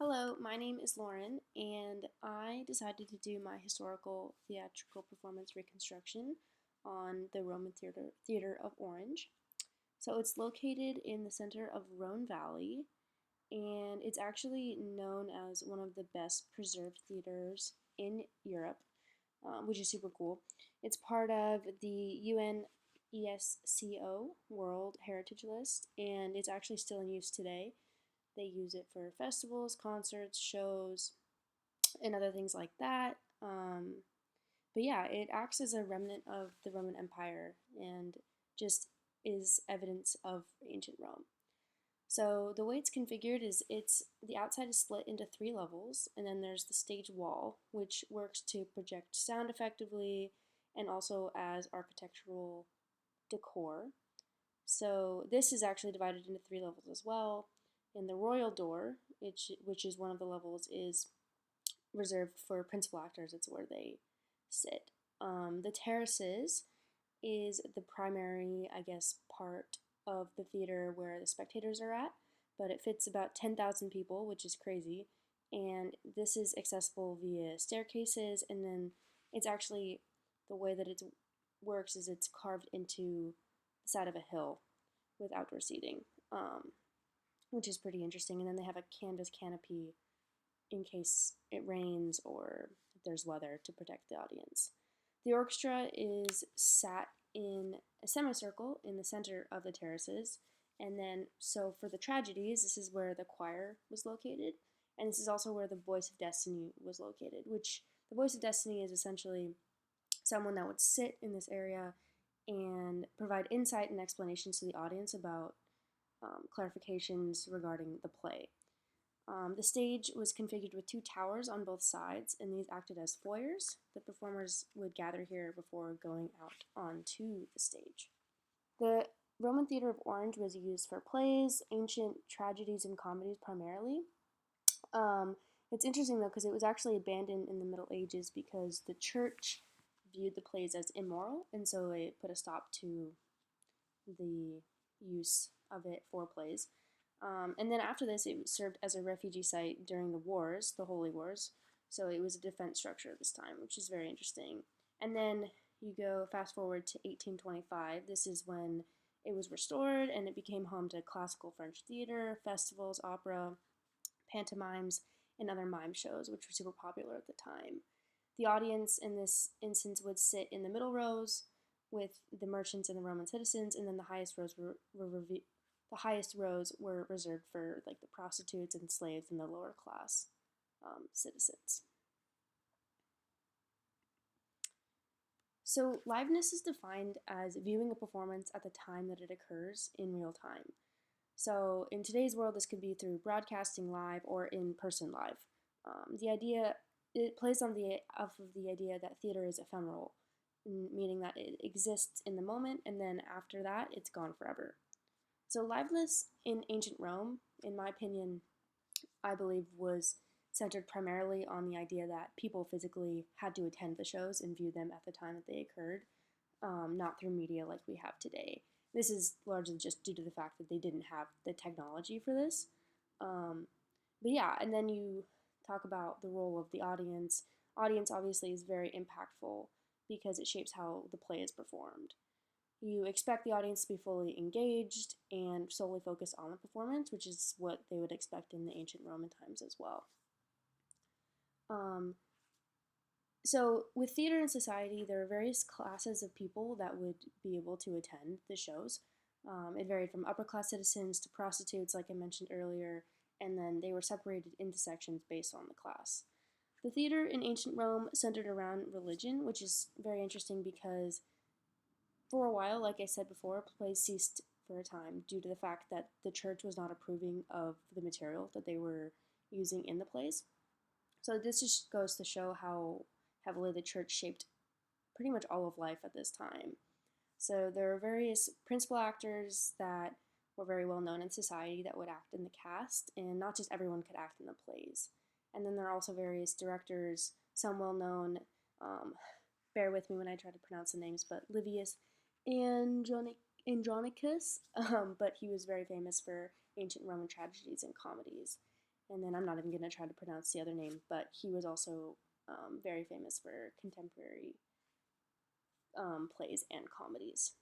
Hello, my name is Lauren, and I decided to do my historical theatrical performance reconstruction on the Roman Theater of Orange. So it's located in the center of Rhone Valley, and it's actually known as one of the best preserved theaters in Europe, which is super cool. It's part of the UNESCO World Heritage List, and it's actually still in use today. They use it for festivals, concerts, shows, and other things like that. But yeah, it acts as a remnant of the Roman Empire and just is evidence of ancient Rome. So the way it's configured is the outside is split into three levels, and then there's the stage wall, which works to project sound effectively and also as architectural decor. So this is actually divided into three levels as well. And the royal door, which is one of the levels, is reserved for principal actors. It's where they sit. The terraces is the primary, I guess, part of the theater where the spectators are at, but it fits about 10,000 people, which is crazy. And this is accessible via staircases, and then it's actually the way that it works is it's carved into the side of a hill with outdoor seating, which is pretty interesting. And then they have a canvas canopy in case it rains or if there's weather to protect the audience. The orchestra is sat in a semicircle in the center of the terraces. And then, so for the tragedies, this is where the choir was located. And this is also where the Voice of Destiny was located, which the Voice of Destiny is essentially someone that would sit in this area and provide insight and explanations to the audience about clarifications regarding the play. The stage was configured with two towers on both sides, and these acted as foyers. The performers would gather here before going out onto the stage. The Roman Theater of Orange was used for plays, ancient tragedies, and comedies primarily. Um, it's interesting though because it was actually abandoned in the Middle Ages because the church viewed the plays as immoral, and so it put a stop to the use of it for plays. And then after this, it served as a refugee site during the wars, the Holy Wars. So it was a defense structure at this time, which is very interesting. And then you go fast forward to 1825. This is when it was restored and it became home to classical French theater, festivals, opera, pantomimes, and other mime shows, which were super popular at the time. The audience in this instance would sit in the middle rows with the merchants and the Roman citizens, and then the highest rows were reserved for like the prostitutes and slaves and the lower class citizens. So liveness is defined as viewing a performance at the time that it occurs in real time. So in today's world, this could be through broadcasting live or in person live. The idea it plays on the off of the idea that theater is ephemeral, meaning that it exists in the moment and then after that it's gone forever. So liveness in ancient Rome, in my opinion, I believe was centered primarily on the idea that people physically had to attend the shows and view them at the time that they occurred, not through media like we have today. This is largely just due to the fact that they didn't have the technology for this. Um, but yeah, and then you talk about the role of the audience. Audience obviously is very impactful because it shapes how the play is performed. You expect the audience to be fully engaged and solely focused on the performance, which is what they would expect in the ancient Roman times as well. Um, so, with theater and society, there are various classes of people that would be able to attend the shows. It varied from upper class citizens to prostitutes, like I mentioned earlier, and then they were separated into sections based on the class. The theater in ancient Rome centered around religion, which is very interesting because for a while, like I said before, plays ceased for a time due to the fact that the church was not approving of the material that they were using in the plays. So this just goes to show how heavily the church shaped pretty much all of life at this time. So there are various principal actors that were very well known in society that would act in the cast, and not just everyone could act in the plays. And then there are also various directors, some well known. Bear with me when I try to pronounce the names, but Livius Andronicus, but he was very famous for ancient Roman tragedies and comedies. And then I'm not even going to try to pronounce the other name, but he was also very famous for contemporary plays and comedies.